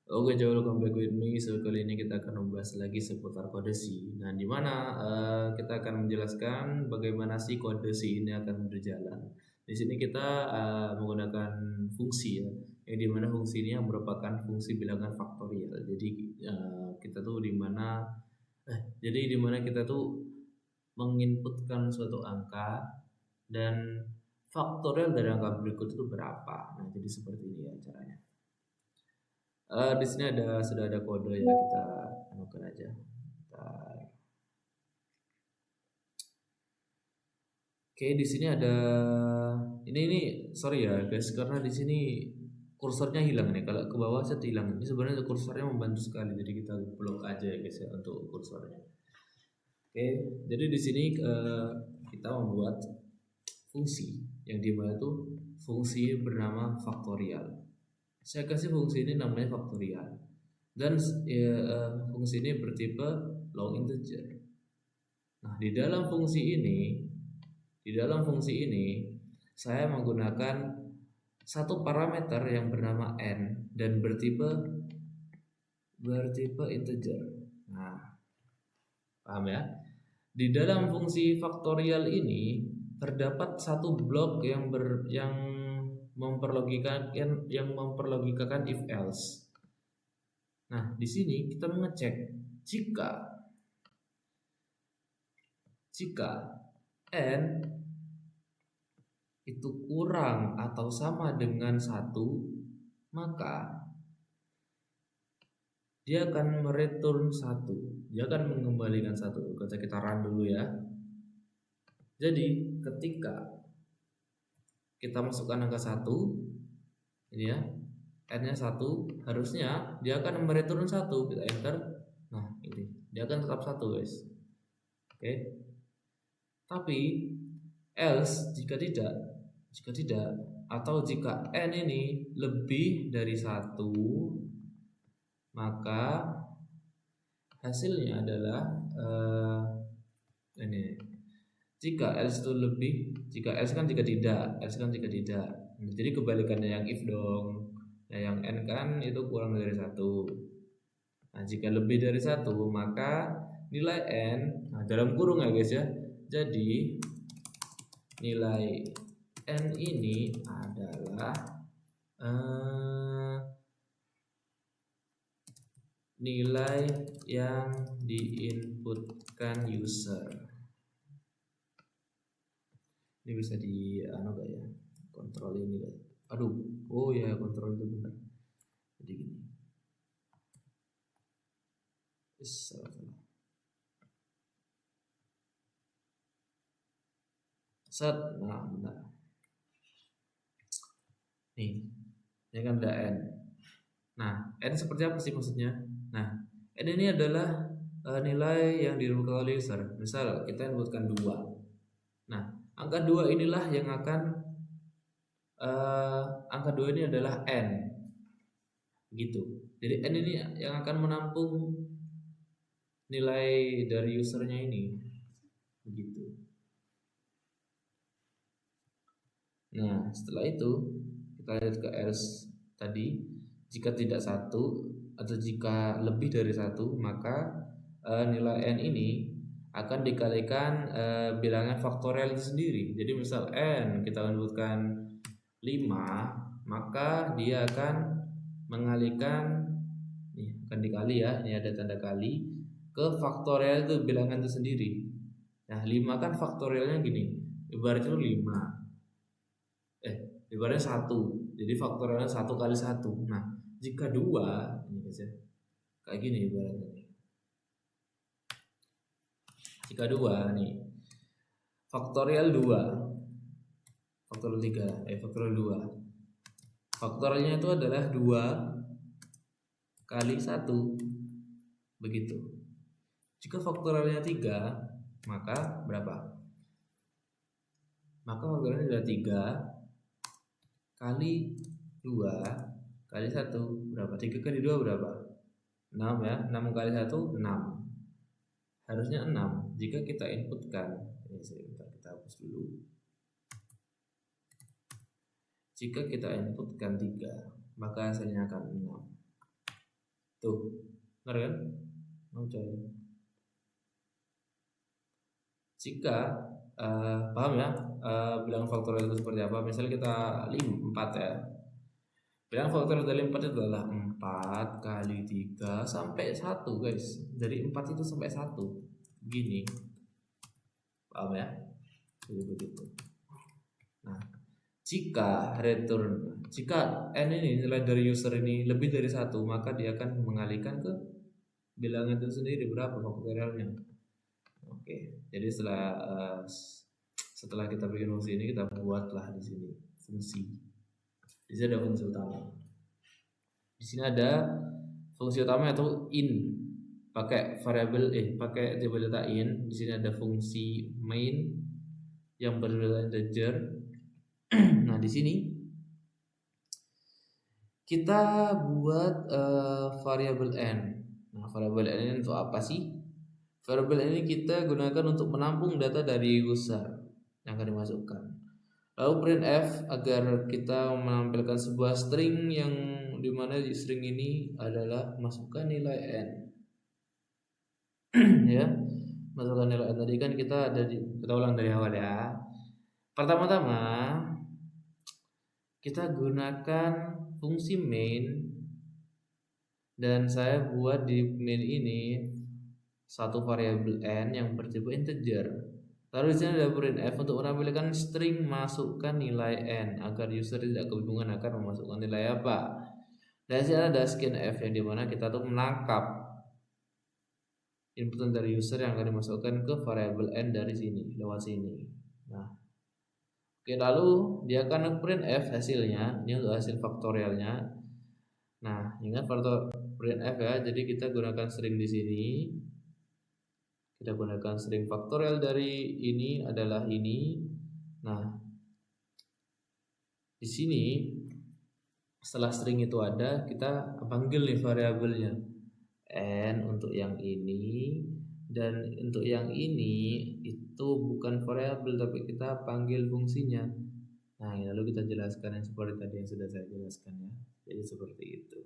Oke, welcome back with me. So kali ini kita akan membahas lagi seputar kode C. Nah, di mana kita akan menjelaskan bagaimana sih kode C ini akan berjalan. Di sini kita menggunakan fungsi ya, yang dimana fungsi ini merupakan fungsi bilangan faktorial. Jadi kita tuh dimana kita tuh menginputkan suatu angka dan faktorial dari angka berikut itu berapa. Nah, jadi seperti ini ya caranya. Di sini sudah ada kode ya, kita anukan aja. Oke, di sini ada ini sorry ya guys, karena di sini kursornya hilang nih. Kalau ke bawah set hilang. Ini sebenarnya kursornya membantu sekali, jadi kita blok aja ya guys ya untuk kursornya. Oke, jadi di sini kita membuat fungsi yang dimana tuh fungsi bernama faktorial. Saya kasih fungsi ini namanya faktorial dan fungsi ini bertipe long integer. Nah, di dalam fungsi ini saya menggunakan satu parameter yang bernama n dan bertipe integer. Nah, paham ya? Di dalam fungsi faktorial ini terdapat satu blok yang memperlogikakan if else. Nah, di sini kita mengecek jika n itu kurang atau sama dengan 1, maka dia akan mereturn 1. Dia akan mengembalikan 1. Kita run dulu ya. Jadi ketika kita masukkan angka 1 ini ya, n-nya 1, harusnya dia akan mereturn 1. Kita enter. Nah, ini dia akan tetap 1 guys. Oke. Tapi else jika tidak atau jika n ini lebih dari 1, maka hasilnya adalah ini. Jika else kan jika tidak. Jadi kebalikannya yang if dong. Nah, yang n kan itu kurang dari 1. Nah, jika lebih dari 1, maka nilai n, nah dalam kurung ya guys ya. Jadi nilai n ini adalah nilai yang diinputkan user. Ini bisa di gak ya? Kontrol ini guys. Oh ya, kontrol itu benar. Jadi gini. Salah. Nah, benar. Nih, ini kan ada n. Nah, n seperti apa sih maksudnya? Nah, n ini adalah nilai yang diinputkan oleh user. Misal kita inputkan 2. Nah, angka 2 inilah yang akan angka 2 ini adalah n. Gitu. Jadi n ini yang akan menampung nilai dari usernya ini. Begitu. Nah, setelah itu kita lihat ke else tadi. Jika tidak 1 atau jika lebih dari 1, maka nilai n ini akan dikalikan bilangan faktorial itu sendiri. Jadi misal n kita inputkan 5, maka dia akan mengalihkan, akan dikali ya, ini ada tanda kali, ke faktorial itu bilangan itu sendiri. Nah, 5 kan faktorialnya gini, ibaratnya 5. Ibaratnya 1. Jadi faktorialnya 1 kali 1. Nah, jika 2, ini guys ya, kayak gini ibaratnya nih. Jika 2 nih, faktorial 2, faktorial 3, faktorial 2. Faktorialnya itu adalah 2 kali 1. Begitu. Jika faktorialnya 3, maka berapa? Maka faktorialnya adalah 3 kali 2 kali 1 berapa? 3 kali 2 berapa? 6 ya. 6 kali 1 6. Harusnya 6 jika kita inputkan. Ini sebentar kita hapus dulu. Jika kita inputkan 3, maka hasilnya akan 6. Tuh, benar kan? Oh, coy. Jika paham ya, bilangan faktorial itu seperti apa? Misalnya kita 4 ya. Bilangan faktorial dari 4 itu adalah 4 kali 3 sampai 1 guys. Dari 4 itu sampai 1. Begini. Paham ya? Jadi begitu. Nah, jika n ini nilai dari user ini lebih dari 1, maka dia akan mengalihkan ke bilangan itu sendiri berapa faktorialnya. Oke, jadi setelah kita bikin fungsi ini, kita buatlah di sini fungsi. Di sini ada fungsi utama. Di sini ada fungsi utama yaitu in, pakai variabel pakai tipe data in. Di sini ada fungsi main yang berdasarkan integer. Nah, di sini kita buat variabel n. Nah, variabel n ini untuk apa sih? Variabel ini kita gunakan untuk menampung data dari user yang akan dimasukkan. Lalu printf agar kita menampilkan sebuah string yang dimana di string ini adalah masukkan nilai n. Ya, masukkan nilai n tadi kan kita ulang dari awal ya. Pertama-tama kita gunakan fungsi main, dan saya buat di main ini satu variabel n yang bertipe integer. Lalu di sini ada printf untuk menampilkan string masukkan nilai n agar user tidak kebingungan akan memasukkan nilai apa. Dan di sini ada scanf yang dimana kita tuh menangkap input dari user yang akan dimasukkan ke variabel n dari sini lewat sini. Nah, oke, lalu dia akan printf hasilnya. Ini untuk hasil faktorialnya. Nah, ingat faktor printf ya. Jadi kita gunakan string di sini. Kita gunakan string faktorial dari ini adalah ini. Nah, di sini setelah string itu ada, kita panggil nih variabelnya n untuk yang ini, dan untuk yang ini itu bukan variabel tapi kita panggil fungsinya. Nah, lalu kita jelaskan yang seperti tadi yang sudah saya jelaskan ya. Jadi seperti itu.